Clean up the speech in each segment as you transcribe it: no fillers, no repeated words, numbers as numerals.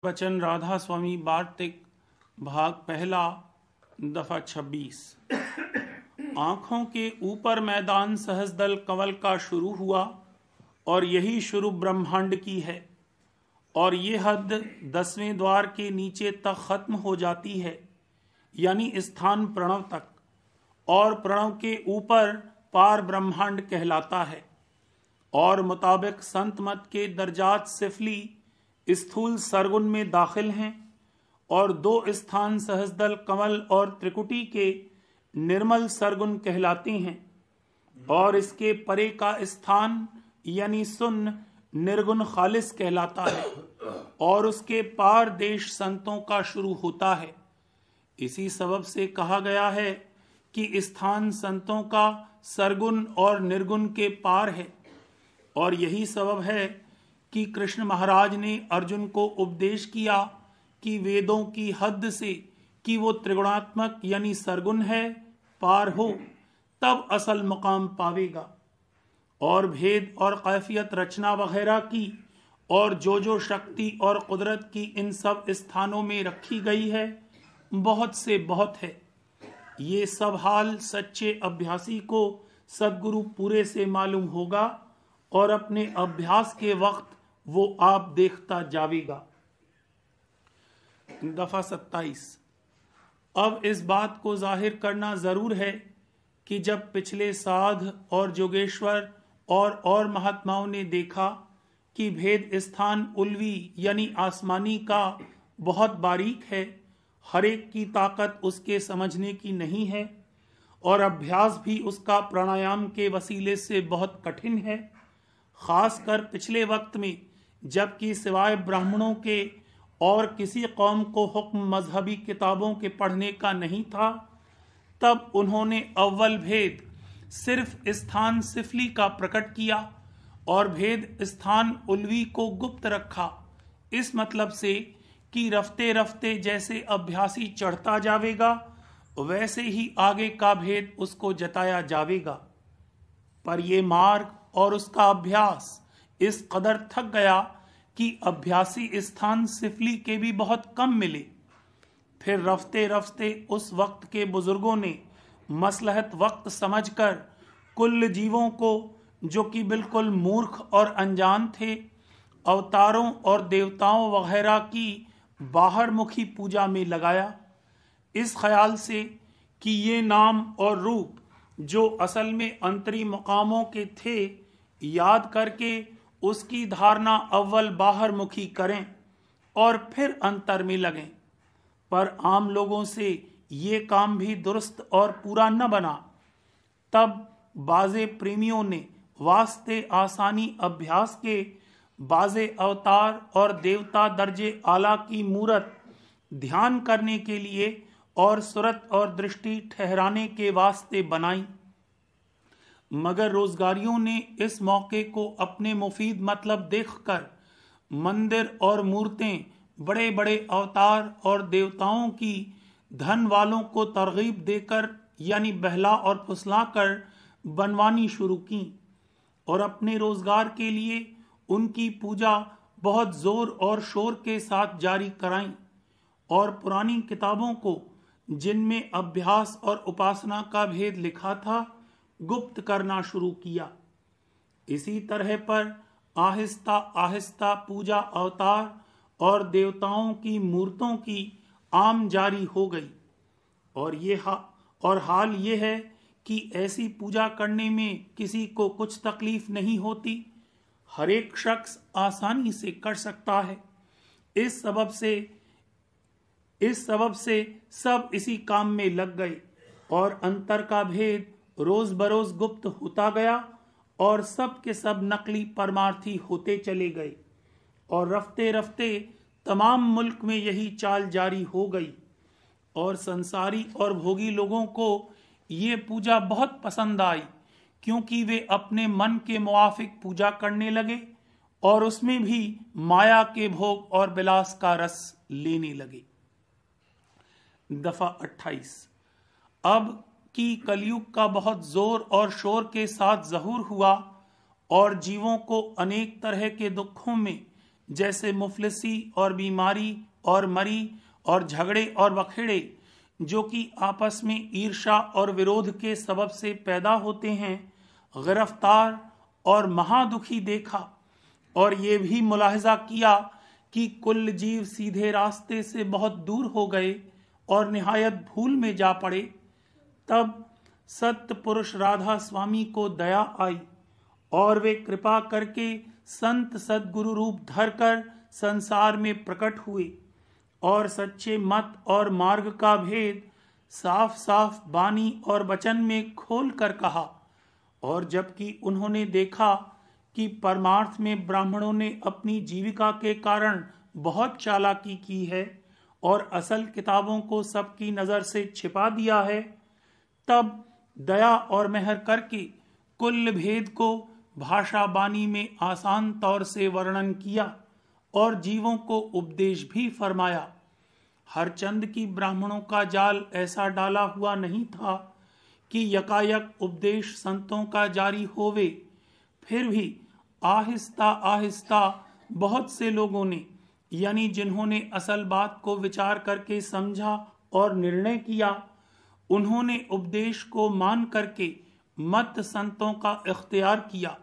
वचन राधा स्वामी वार्तिक भाग पहला दफा 26। आंखों के ऊपर मैदान सहस्दल कंवल का शुरू हुआ और यही शुरू ब्रह्मांड की है और ये हद 10वें द्वार के नीचे तक खत्म हो जाती है, यानी स्थान प्रणव तक, और प्रणव के ऊपर पार ब्रह्मांड कहलाता है। और मुताबिक संत मत के दर्जात सिफली स्थूल सरगुन में दाखिल हैं और 2 स्थान सहस्दल कमल और त्रिकुटी के निर्मल सरगुन कहलाते हैं, और इसके परे का स्थान यानी सुन्न निर्गुण खालिस कहलाता है और उसके पार देश संतों का शुरू होता है। इसी सबब से कहा गया है कि स्थान संतों का सरगुन और निर्गुण के पार है, और यही सबब है कि कृष्ण महाराज ने अर्जुन को उपदेश किया कि वेदों की हद से कि वो त्रिगुणात्मक यानी सरगुन है पार हो, तब असल मुकाम पावेगा। और भेद और कैफियत रचना वगैरह की और जो शक्ति और कुदरत की इन सब स्थानों में रखी गई है, बहुत से बहुत है। ये सब हाल सच्चे अभ्यासी को सद्गुरु पूरे से मालूम होगा और अपने अभ्यास के वक्त वो आप देखता जावेगा। दफा 27। अब इस बात को जाहिर करना जरूर है कि जब पिछले साध और जोगेश्वर और महात्माओं ने देखा कि भेद स्थान उल्वी यानी आसमानी का बहुत बारीक है, हर एक की ताकत उसके समझने की नहीं है, और अभ्यास भी उसका प्राणायाम के वसीले से बहुत कठिन है, खासकर पिछले वक्त में जबकि सिवाय ब्राह्मणों के और किसी कौम को हुक्म मजहबी किताबों के पढ़ने का नहीं था, तब उन्होंने अव्वल भेद सिर्फ स्थान सिफली का प्रकट किया और भेद स्थान उल्वी को गुप्त रखा, इस मतलब से कि रफ्ते रफ्ते जैसे अभ्यासी चढ़ता जावेगा वैसे ही आगे का भेद उसको जताया जावेगा। पर ये मार्ग और उसका अभ्यास इस कदर थक गया कि अभ्यासी स्थान सिफली के भी बहुत कम मिले। फिर रफ्ते रफ्ते उस वक्त के बुजुर्गों ने मसलहत वक्त समझकर कुल जीवों को, जो कि बिल्कुल मूर्ख और अनजान थे, अवतारों और देवताओं वगैरह की बाहर मुखी पूजा में लगाया, इस ख्याल से कि ये नाम और रूप जो असल में अंतरी मुकामों के थे, याद करके उसकी धारणा अव्वल बाहर मुखी करें और फिर अंतर में लगें। पर आम लोगों से ये काम भी दुरुस्त और पूरा न बना। तब बाजे प्रेमियों ने वास्ते आसानी अभ्यास के बाजे अवतार और देवता दर्जे आला की मूरत ध्यान करने के लिए और सुरत और दृष्टि ठहराने के वास्ते बनाई, मगर रोजगारियों ने इस मौके को अपने मुफीद मतलब देखकर मंदिर और मूर्तें बड़े बड़े अवतार और देवताओं की धन वालों को तरगीब देकर यानी बहला और फुसलाकर बनवानी शुरू की, और अपने रोजगार के लिए उनकी पूजा बहुत जोर और शोर के साथ जारी कराई, और पुरानी किताबों को जिनमें अभ्यास और उपासना का भेद लिखा था गुप्त करना शुरू किया। इसी तरह पर आहिस्ता आहिस्ता पूजा अवतार और देवताओं की मूर्तों की आम जारी हो गई, और हाल ये है कि ऐसी पूजा करने में किसी को कुछ तकलीफ नहीं होती, हर एक शख्स आसानी से कर सकता है। इस सबब से सब इसी काम में लग गए और अंतर का भेद रोज बरोज गुप्त होता गया और सब के सब नकली परमार्थी होते चले गए, और रफ्ते रफ्ते तमाम मुल्क में यही चाल जारी हो गई, और संसारी और भोगी लोगों को ये पूजा बहुत पसंद आई, क्योंकि वे अपने मन के मुआफिक पूजा करने लगे और उसमें भी माया के भोग और विलास का रस लेने लगे। दफा 28। अब कि कलयुग का बहुत जोर और शोर के साथ ज़हूर हुआ और जीवों को अनेक तरह के दुखों में जैसे मुफलिसी और बीमारी और मरी और झगड़े और बखेड़े, जो कि आपस में ईर्ष्या और विरोध के सबब से पैदा होते हैं, गिरफ्तार और महादुखी देखा। और ये भी मुलाहिजा किया कि कुल जीव सीधे रास्ते से बहुत दूर हो गए और निहायत भूल में जा पड़े। तब सत्य पुरुष राधा स्वामी को दया आई और वे कृपा करके संत सद्गुरु रूप धरकर संसार में प्रकट हुए और सच्चे मत और मार्ग का भेद साफ साफ वाणी और वचन में खोल कर कहा। और जबकि उन्होंने देखा कि परमार्थ में ब्राह्मणों ने अपनी जीविका के कारण बहुत चालाकी की है और असल किताबों को सबकी नजर से छिपा दिया है, तब दया और मेहर करके कुल भेद को भाषा बानी में आसान तौर से वर्णन किया और जीवों को उपदेश भी फरमाया। हरचंद की ब्राह्मणों का जाल ऐसा डाला हुआ नहीं था कि यकायक उपदेश संतों का जारी होवे। फिर भी आहिस्ता आहिस्ता बहुत से लोगों ने, यानी जिन्होंने असल बात को विचार करके समझा और निर्णय किया, उन्होंने उपदेश को मान करके मत संतों का इख्तियार किया,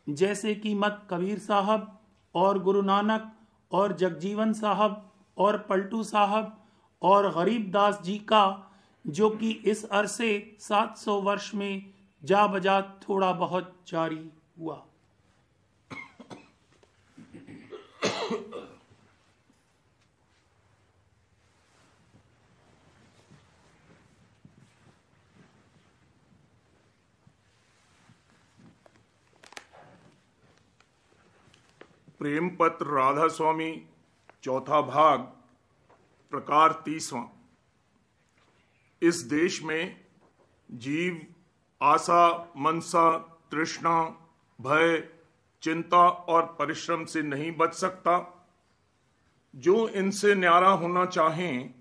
जैसे कि मत कबीर साहब और गुरु नानक और जगजीवन साहब और पलटू साहब और गरीबदास जी का, जो कि इस अरसे 700 वर्ष में जा बजा थोड़ा बहुत जारी हुआ। प्रेम पत्र राधा स्वामी, चौथा भाग, प्रकार 30वां। इस देश में जीव आशा, मनसा, तृष्णा, भय, चिंता और परिश्रम से नहीं बच सकता। जो इनसे न्यारा होना चाहें,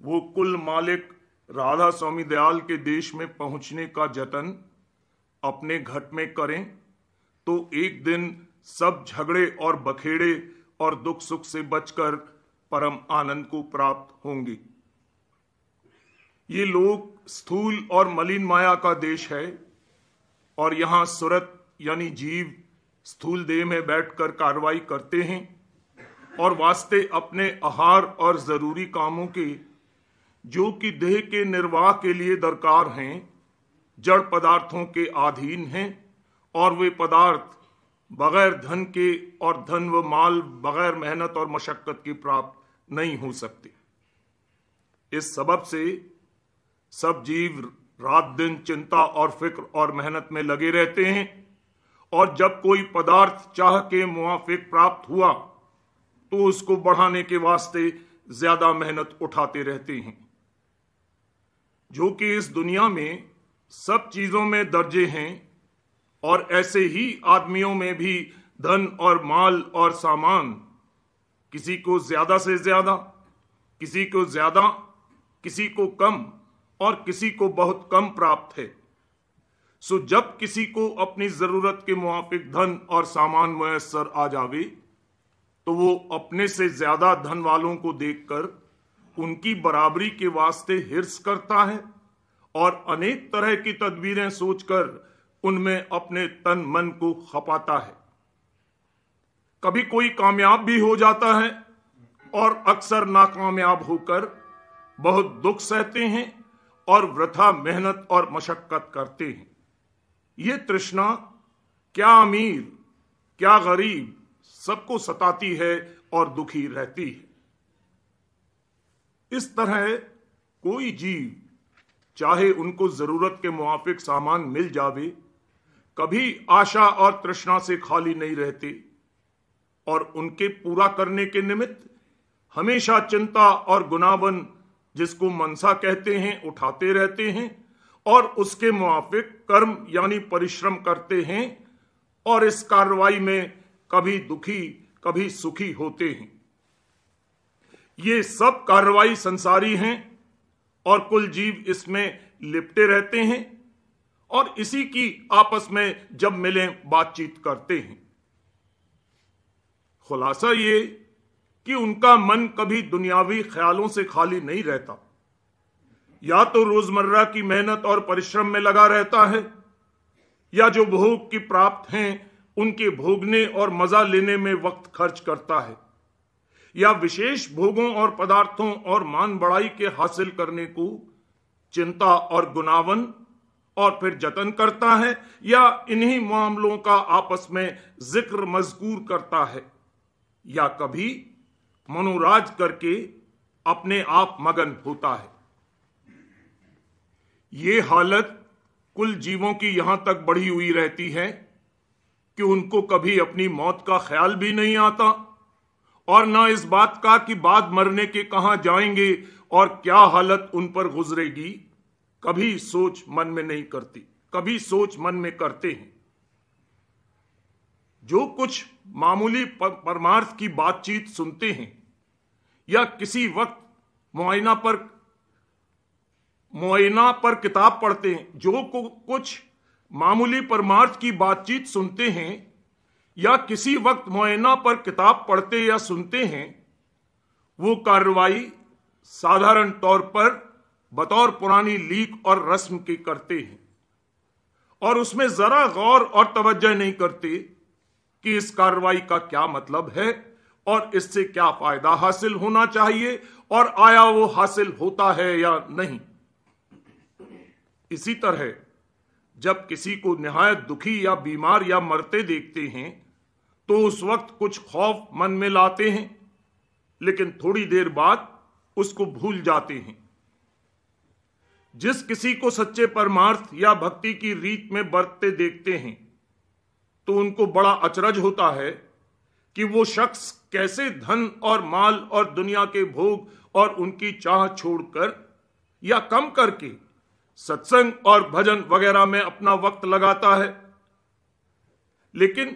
वो कुल मालिक राधा स्वामी दयाल के देश में पहुंचने का जतन अपने घट में करें, तो एक दिन सब झगड़े और बखेड़े और दुख सुख से बचकर परम आनंद को प्राप्त होंगे। ये लोक स्थूल और मलिन माया का देश है और यहां सुरत यानी जीव स्थूल देह में बैठकर कार्रवाई करते हैं और वास्ते अपने आहार और जरूरी कामों के, जो कि देह के निर्वाह के लिए दरकार हैं, जड़ पदार्थों के अधीन हैं और वे पदार्थ बगैर धन के और धन व माल बगैर मेहनत और मशक्कत के प्राप्त नहीं हो सकते। इस सबब से सब जीव रात दिन चिंता और फिक्र और मेहनत में लगे रहते हैं और जब कोई पदार्थ चाह के मुआफिक प्राप्त हुआ तो उसको बढ़ाने के वास्ते ज्यादा मेहनत उठाते रहते हैं। जो कि इस दुनिया में सब चीजों में दर्जे हैं और ऐसे ही आदमियों में भी धन और माल और सामान किसी को ज्यादा से ज्यादा, किसी को ज्यादा, किसी को कम और किसी को बहुत कम प्राप्त है। सो जब किसी को अपनी जरूरत के मुआफिक धन और सामान मुयस्सर आ जावे तो वो अपने से ज्यादा धन वालों को देखकर उनकी बराबरी के वास्ते हिर्स करता है और अनेक तरह की तदबीरें सोचकर उनमें अपने तन मन को खपाता है। कभी कोई कामयाब भी हो जाता है और अक्सर नाकामयाब होकर बहुत दुख सहते हैं और वृथा मेहनत और मशक्कत करते हैं। ये तृष्णा क्या अमीर क्या गरीब सबको सताती है और दुखी रहती है। इस तरह कोई जीव चाहे उनको जरूरत के मुआफिक सामान मिल जावे, कभी आशा और तृष्णा से खाली नहीं रहते और उनके पूरा करने के निमित्त हमेशा चिंता और गुनाबन, जिसको मनसा कहते हैं, उठाते रहते हैं और उसके मुआफिक कर्म यानी परिश्रम करते हैं और इस कार्रवाई में कभी दुखी कभी सुखी होते हैं। ये सब कार्रवाई संसारी हैं और कुल जीव इसमें लिपटे रहते हैं और इसी की आपस में जब मिलें बातचीत करते हैं। खुलासा ये कि उनका मन कभी दुनियावी ख्यालों से खाली नहीं रहता। या तो रोजमर्रा की मेहनत और परिश्रम में लगा रहता है, या जो भोग की प्राप्त हैं उनके भोगने और मजा लेने में वक्त खर्च करता है, या विशेष भोगों और पदार्थों और मान बढ़ाई के हासिल करने को चिंता और गुनावन और फिर जतन करता है, या इन्हीं मामलों का आपस में जिक्र मजकूर करता है, या कभी मनोराज करके अपने आप मगन होता है। ये हालत कुल जीवों की यहां तक बढ़ी हुई रहती है कि उनको कभी अपनी मौत का ख्याल भी नहीं आता, और ना इस बात का कि बाद मरने के कहां जाएंगे और क्या हालत उन पर गुजरेगी कभी सोच मन में नहीं करती, कभी सोच मन में करते हैं। जो कुछ मामूली परमार्थ की बातचीत सुनते हैं, या किसी वक्त मुआयना पर किताब पढ़ते हैं, जो कुछ मामूली परमार्थ की बातचीत सुनते हैं या किसी वक्त मुआयना पर किताब पढ़ते या सुनते हैं, वो कार्रवाई साधारण तौर पर बतौर पुरानी लीक और रस्म की करते हैं, और उसमें जरा गौर और तवज्जो नहीं करते कि इस कार्रवाई का क्या मतलब है और इससे क्या फायदा हासिल होना चाहिए और आया वो हासिल होता है या नहीं। इसी तरह जब किसी को निहायत दुखी या बीमार या मरते देखते हैं तो उस वक्त कुछ खौफ मन में लाते हैं, लेकिन थोड़ी देर बाद उसको भूल जाते हैं। जिस किसी को सच्चे परमार्थ या भक्ति की रीत में बरतते देखते हैं तो उनको बड़ा अचरज होता है कि वो शख्स कैसे धन और माल और दुनिया के भोग और उनकी चाह छोड़कर या कम करके सत्संग और भजन वगैरह में अपना वक्त लगाता है। लेकिन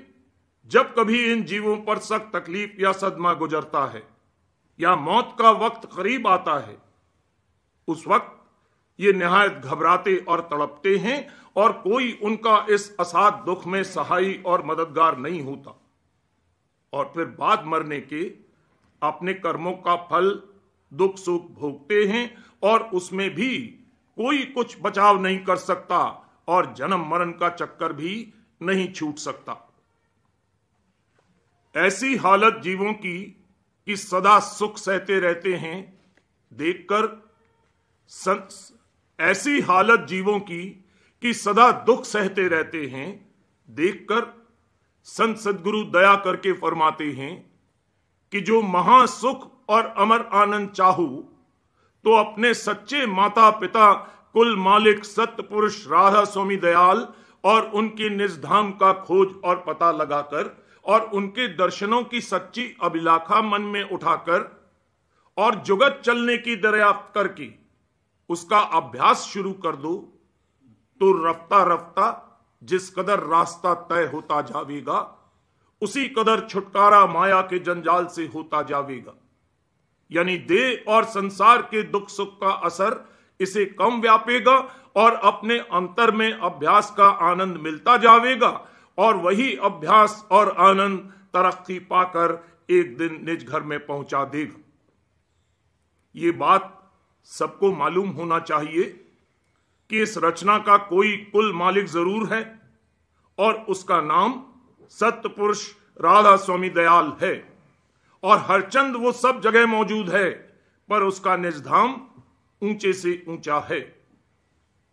जब कभी इन जीवों पर सख्त तकलीफ या सदमा गुजरता है या मौत का वक्त करीब आता है, उस वक्त ये निहायत घबराते और तड़पते हैं और कोई उनका इस असाध दुख में सहाई और मददगार नहीं होता। और फिर बाद मरने के अपने कर्मों का फल दुख सुख भोगते हैं और उसमें भी कोई कुछ बचाव नहीं कर सकता और जन्म मरण का चक्कर भी नहीं छूट सकता। ऐसी हालत जीवों की कि सदा सुख सहते रहते हैं देखकर ऐसी हालत जीवों की कि सदा दुख सहते रहते हैं देखकर संत सदगुरु दया करके फरमाते हैं कि जो महासुख और अमर आनंद चाहू तो अपने सच्चे माता पिता कुल मालिक सत्य पुरुष राधा स्वामी दयाल और उनके निज धाम का खोज और पता लगाकर और उनके दर्शनों की सच्ची अभिलाषा मन में उठाकर और जुगत चलने की दरियाफ्त करके उसका अभ्यास शुरू कर दो तो रफ्ता रफ्ता जिस कदर रास्ता तय होता जावेगा उसी कदर छुटकारा माया के जंजाल से होता जावेगा। यानी देह और संसार के दुख सुख का असर इसे कम व्यापेगा और अपने अंतर में अभ्यास का आनंद मिलता जावेगा और वही अभ्यास और आनंद तरक्की पाकर एक दिन निज घर में पहुंचा देगा। ये बात सबको मालूम होना चाहिए कि इस रचना का कोई कुल मालिक जरूर है और उसका नाम सत्य पुरुष राधा स्वामी दयाल है और हरचंद वो सब जगह मौजूद है, पर उसका निज धाम ऊंचे से ऊंचा है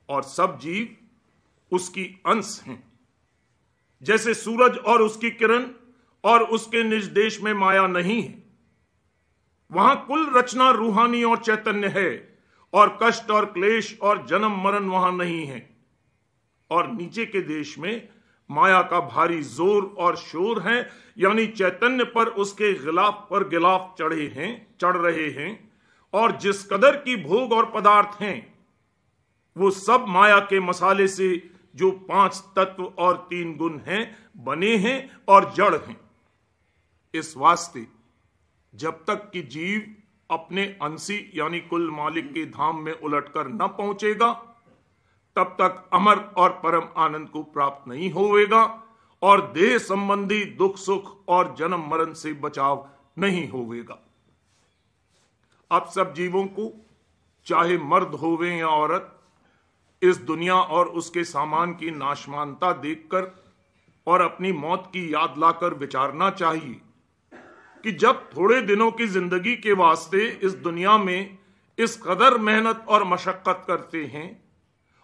और सब जीव उसकी अंश हैं। जैसे सूरज और उसकी किरण और उसके निज देश में माया नहीं है, वहां कुल रचना रूहानी और चैतन्य है और कष्ट और क्लेश और जन्म मरण वहां नहीं है। और नीचे के देश में माया का भारी जोर और शोर है, यानी चैतन्य पर उसके गिलाफ पर गिलाफ चढ़ रहे हैं और जिस कदर की भोग और पदार्थ हैं वो सब माया के मसाले से जो 5 तत्व और 3 गुण हैं बने हैं और जड़ हैं। इस वास्ते जब तक कि जीव अपने अंशी यानी कुल मालिक के धाम में उलटकर न पहुंचेगा तब तक अमर और परम आनंद को प्राप्त नहीं होवेगा और देह संबंधी दुख सुख और जन्म मरण से बचाव नहीं होवेगा। अब सब जीवों को, चाहे मर्द होवे या औरत, इस दुनिया और उसके सामान की नाशमानता देखकर और अपनी मौत की याद लाकर विचारना चाहिए कि जब थोड़े दिनों की जिंदगी के वास्ते इस दुनिया में इस कदर मेहनत और मशक्कत करते हैं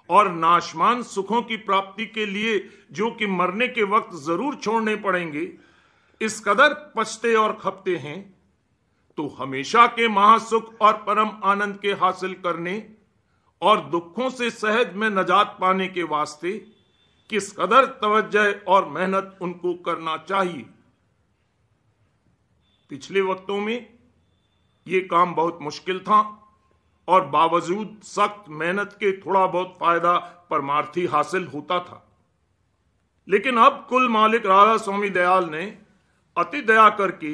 और नाशमान सुखों की प्राप्ति के लिए जो कि मरने के वक्त जरूर छोड़ने पड़ेंगे, इस कदर पछते और खपते हैं, तो हमेशा के महासुख और परम आनंद के हासिल करने और दुखों से सहज में नजात पाने के वास्ते किस कदर तवज्जह और मेहनत उनको करना चाहिए। पिछले वक्तों में ये काम बहुत मुश्किल था और बावजूद सख्त मेहनत के थोड़ा बहुत फायदा परमार्थी हासिल होता था। लेकिन अब कुल मालिक राधा स्वामी दयाल ने अति दया करके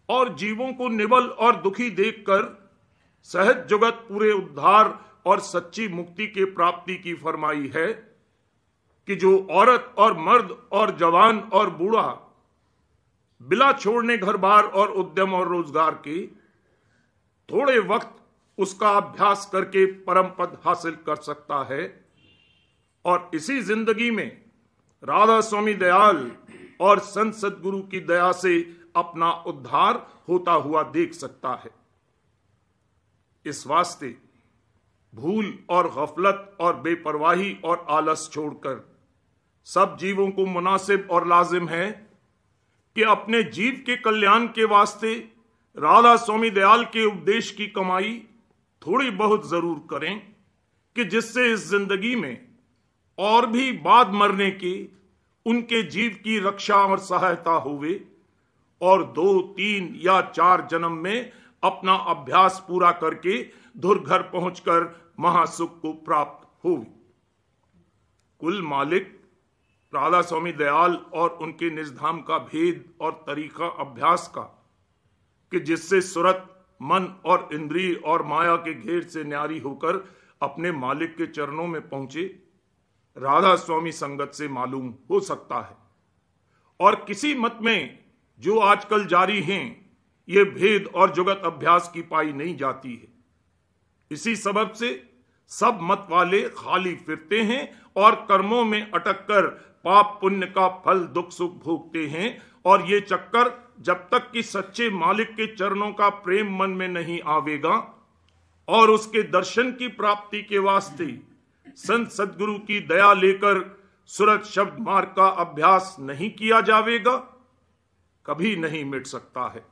और जीवों को निबल और दुखी देखकर सहज जगत पूरे उद्धार और सच्ची मुक्ति के प्राप्ति की फरमाई है कि जो औरत और मर्द और जवान और बूढ़ा बिला छोड़ने घर बार और उद्यम और रोजगार के थोड़े वक्त उसका अभ्यास करके परम पद हासिल कर सकता है और इसी जिंदगी में राधा स्वामी दयाल और संत सदगुरु की दया से अपना उद्धार होता हुआ देख सकता है। इस वास्ते भूल और गफलत और बेपरवाही और आलस छोड़कर सब जीवों को मुनासिब और लाजिम है कि अपने जीव के कल्याण के वास्ते राधा स्वामी दयाल के उपदेश की कमाई थोड़ी बहुत जरूर करें कि जिससे इस जिंदगी में और भी बाद मरने के उनके जीव की रक्षा और सहायता होवे और 2, 3 या 4 जन्म में अपना अभ्यास पूरा करके धुर घर पहुंचकर महासुख को प्राप्त होवे। कुल मालिक राधा स्वामी दयाल और उनके निजधाम का भेद और तरीका अभ्यास का कि जिससे सुरत, मन और इंद्रिय और माया के घेर से न्यारी होकर अपने मालिक के चरणों में पहुंचे, राधा स्वामी संगत से मालूम हो सकता है। और किसी मत में जो आजकल जारी हैं, ये भेद और जुगत अभ्यास की पाई नहीं जाती है। इसी सबब से सब मत वाले खाली फिरते हैं और कर्मों में अटक कर पाप पुण्य का फल दुख सुख भोगते हैं और ये चक्कर जब तक कि सच्चे मालिक के चरणों का प्रेम मन में नहीं आवेगा और उसके दर्शन की प्राप्ति के वास्ते संत सदगुरु की दया लेकर सुरत शब्द मार्ग का अभ्यास नहीं किया जावेगा, कभी नहीं मिट सकता है।